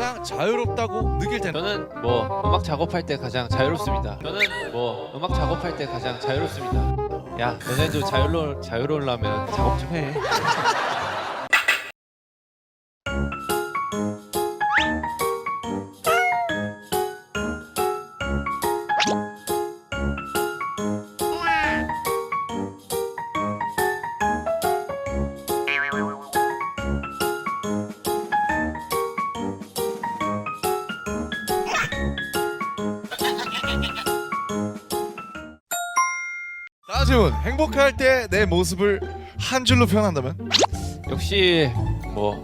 가장 자유롭다고 느낄 때는? 저는 뭐 음악 작업할 때 가장 자유롭습니다. 저는 뭐 음악 작업할 때 가장 자유롭습니다. 야, 너네도 자유로우려면 작업 좀 해. 다음 질문. 행복할 때 내 모습을 한 줄로 표현한다면? 역시 뭐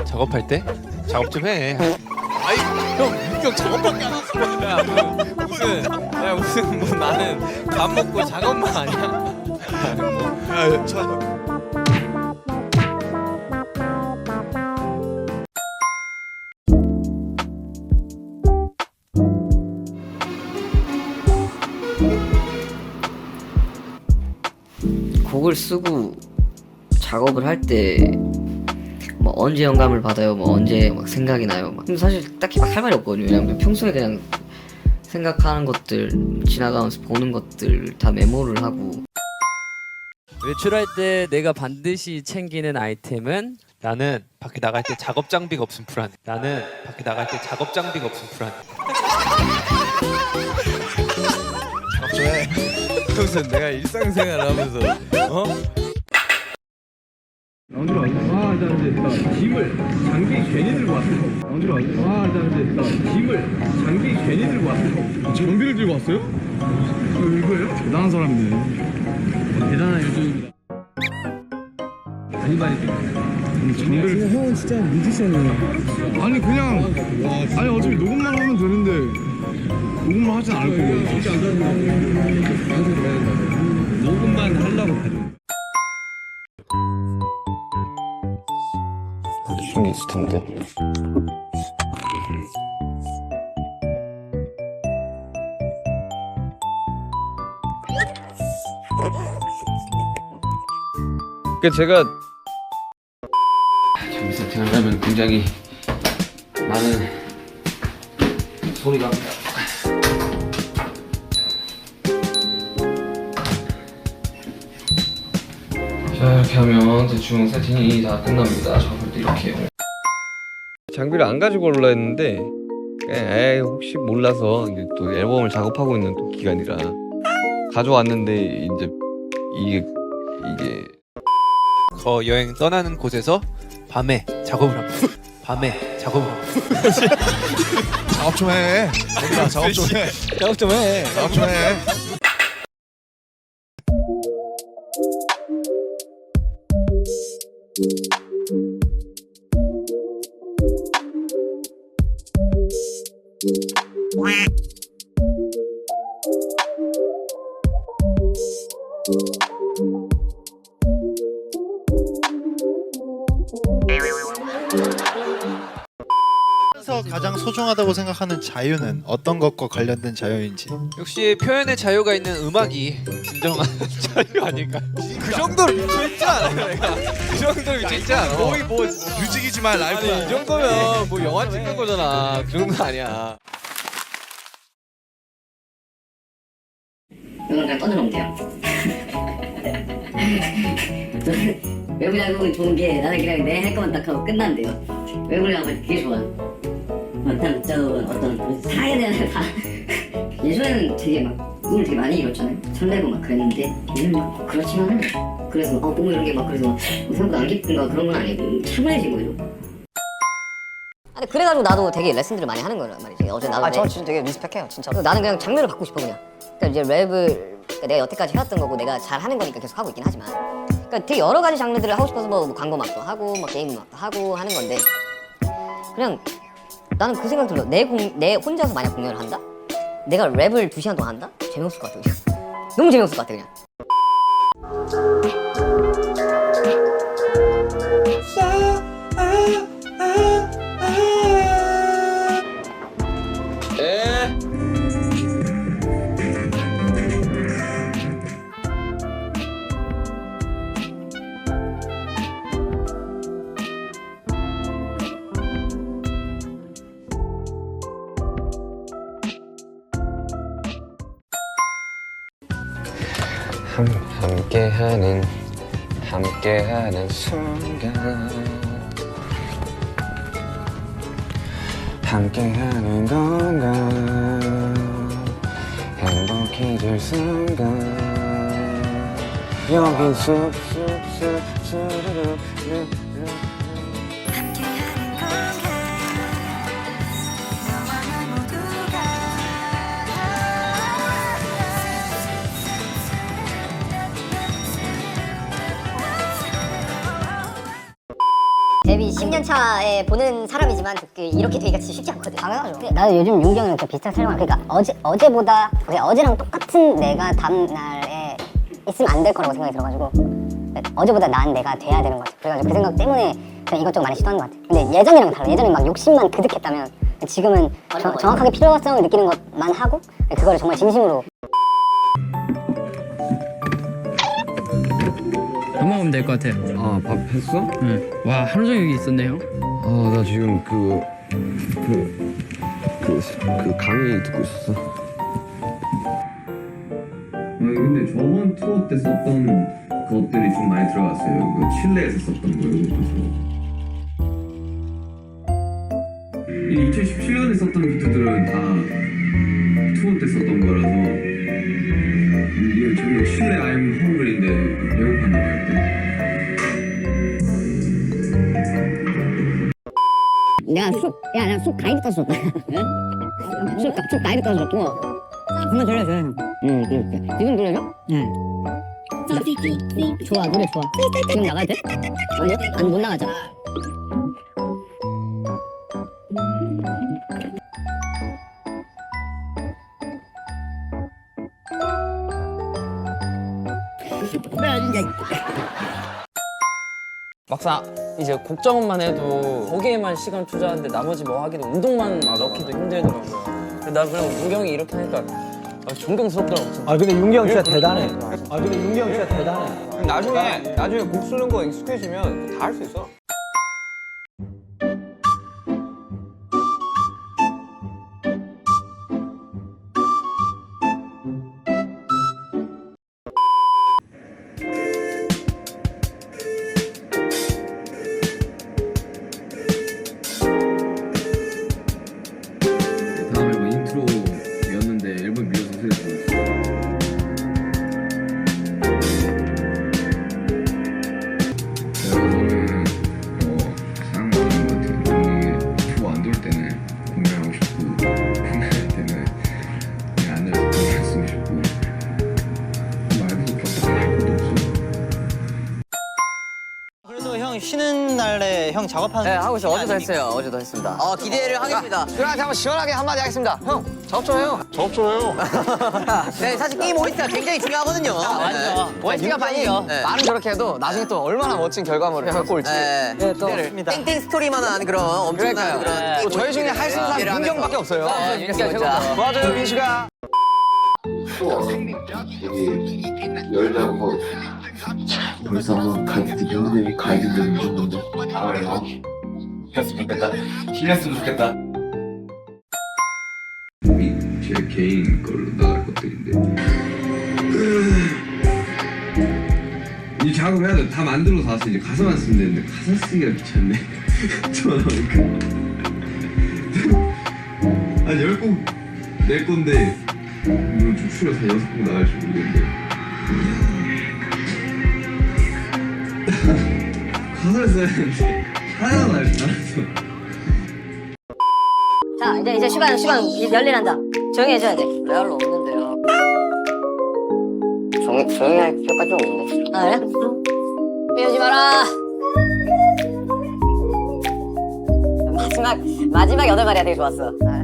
작업할 때 작업 좀 해. 아이 형 인격 작업밖에 안 하는 거야. 무슨 뭐 나는 밥 먹고 작업만 아니야? 야, 자, 곡을 쓰고 작업을 할 때 뭐 언제 영감을 받아요, 뭐 언제 막 생각이 나요. 막 근데 사실 딱히 막 할 말이 없거든요. 왜냐면 평소에 그냥 생각하는 것들, 지나가면서 보는 것들 다 메모를 하고. 외출할 때 내가 반드시 챙기는 아이템은 나는 밖에 나갈 때 작업 장비가 없으면 불안해. 나는 밖에 나갈 때 작업 장비가 없으면 불안해. 작업 좀 해. 무슨 내가 일상생활을 하면서 나온줄 알고 나 짐을 장비 괜히 들고 왔어. 나온줄 알고 나 짐을 장비 괜히 들고 왔어. 장비를 들고 왔어요? 이거예요? 대단한 사람이네. 대단한 요즘입니다. 아니바리 장비를 형은 진짜 뮤지션이야. 아니 그냥 아니 어차피 녹음만 하면 되는데 녹음만 하진 않을 거고. 진짜 안 되는 녹음만 하려고 가지고. 좀 있을 텐데. 제가 좀 세팅을 하면 굉장히 많은 소리가 합니다. 자, 이렇게 하면 대충 세팅이 다 끝납니다. 작업할 때 이렇게. 장비를 안 가지고 올라 했는데 에이 혹시 몰라서 이제 또 앨범을 작업하고 있는 또 기간이라 가져왔는데 이제 이게 여행 떠나는 곳에서 밤에 작업을 합니다. 밤에 작업을 합니다. 작업 좀 해. 얘들아, 작업 좀 해. 작업 좀 해. 작업 좀 해. 그래서 가장 소중하다고 생각하는 자유는 어떤 것과 관련된 자유인지. 역시 표현의 자유가 있는 음악이 진정한 자유 아닐까. 그 정도로 미쳐있지 않아요 내가. 그 정도로 미쳐있지 않아. 거의 뭐 뮤직이지만 라이브야. 아니 이 정도면 뭐 영화 찍는 거잖아. 그 정도는 아니야. 이건 그냥 던져놓으면 돼요. 외부자극은 좋은 게 나는 그냥 내 할 거만 딱 하고 끝난대요. 외부자극은 되게 좋아. 어떤 사에 대한 다 예전에는 되게 막 꿈을 되게 많이 이뤘잖아요. 설레고 막 그랬는데 요즘 막 그렇지만은 그래서 너무 이런 게 막 그래서 생각보다 안 기쁜가 그런 건 아니고 차분해진 거예요. 아니 그래가지고 나도 되게 레슨들을 많이 하는 거란 말이지. 어제 나도 저 진짜 되게 리스펙해요 진짜. 나는 그냥 장르를 바꾸고 싶어 그냥. 그러니까 이제 랩을 내가 여태까지 해왔던 거고 내가 잘 하는 거니까 계속 하고 있긴 하지만 그러니까 되게 여러 가지 장르들을 하고 싶어서 뭐 광고 음악도 하고 막 게임 음악도 하고 하는 건데 그냥 나는 그 생각 들어. 내 혼자서 만약 공연을 한다? 내가 랩을 2시간 동안 한다? 재미없을 것 같아 그냥. 너무 재미없을 것 같아 그냥. 함께하는 순간 함께하는 건가 행복해질 순간 여긴 쑥쑥쑥 스르르 데뷔 10년 차에 보는 사람이지만 이렇게 되기가 진짜 쉽지 않거든. 당연하죠. 나도 요즘 용기 형이랑 비슷한 촬영을 그러니까 어제보다 그냥 어제랑 똑같은 내가 다음 날에 있으면 안 될 거라고 생각이 들어가지고 어제보다 나은 내가 돼야 되는 것 같아. 그래가지고 그 생각 때문에 그냥 이것저것 많이 시도하는 것 같아. 근데 예전이랑 달라. 예전에 막 욕심만 그득했다면 지금은 정확하게 필요성을 느끼는 것만 하고 그거를 정말 진심으로. 밥 먹으면 될 것 같아요. 아, 밥 했어? 응. 와, 하루 종일 여기 있었네요. 아, 나 지금 그 강의 듣고 있었어. 아니 근데 저번 투어 때 썼던 것들이 좀 많이 들어갔어요. 그 칠레에서 썼던 거 이것도 이 2017년에 썼던 비트들은 다 투어 때 썼던 거라서 이게 저기 칠레 I'm Hungry인데 배고팠나 봐요. 내가 쑥 가위부터 줬다. 쑥 가위부터 줬고. 한번 들려줘. 응, 지금 들려줘? 응. 좋아, 노래 좋아. 지금 나가야 돼? 아니요? 못 나가잖아. 막상 이제 곡 작업만 해도 거기에만 시간 투자하는데 나머지 뭐 하기도 운동만 넣기도 힘들더라고요. 근데 나 그냥 문경이 형이 이렇게 하니까 존경스럽더라고. 진짜. 아, 근데 윤기 형 진짜 대단해. 아, 근데 윤기 형 진짜 대단해. 나중에 곡 쓰는 거 익숙해지면 다 할 수 있어. 다음 앨범 인트로였는데 앨범 밀려서 새로 들었어. 저는 상관없는 것 같아요. 이게 투어 안 돌 때는 공연하고 싶고 공연할 때는 그냥 앉아서 노래 쓰고 싶고 말도 없어 할 것도 없어. 그래도 형 쉬는 날에 형 작업하는 네, 하고 있어. 어제도 했어요. 어제도 했습니다. 기대를 하겠습니다. 그럼 한번 시원하게 한마디 하겠습니다. 형, 접줘요. 네, 사실 게임 OST가 굉장히 중요하거든요. 맞죠. 원시가 반이에요. 말은 저렇게 해도 나중에 또 얼마나 멋진 결과물을 갖고 올지. 네, 또 땡땡 스토리만한 그런 엄청난 그런. 또 저희 중에 할 수 있는 사람 민경밖에 없어요. 민경 최고죠. 맞아요, 민수가. 벌써 한번 가이드 형들이 가이드를 해줬는데 했으면 좋겠다. hil렸으면 좋겠다. 곡이 제 개인 걸로 나갈 것들인데 이 작업해야 돼. 다 만들어서 와서 이제 가사만 쓰면 되는데 가사 쓰기가 귀찮네. 전화 오니까 한 10곡 낼 건데 이걸 좀 줄여서 6곡 나갈지 모르겠는데 가사를 써야 되는데 하나도 알지 않았어. 자, 이제 시간 열일한다. 조용히 해줘야 돼. 레알로 없는데요. 조용히 할 필요까지 없는데. 아, 그래? 깨우지 마라. 마지막 8마리가 되게 좋았어. 아.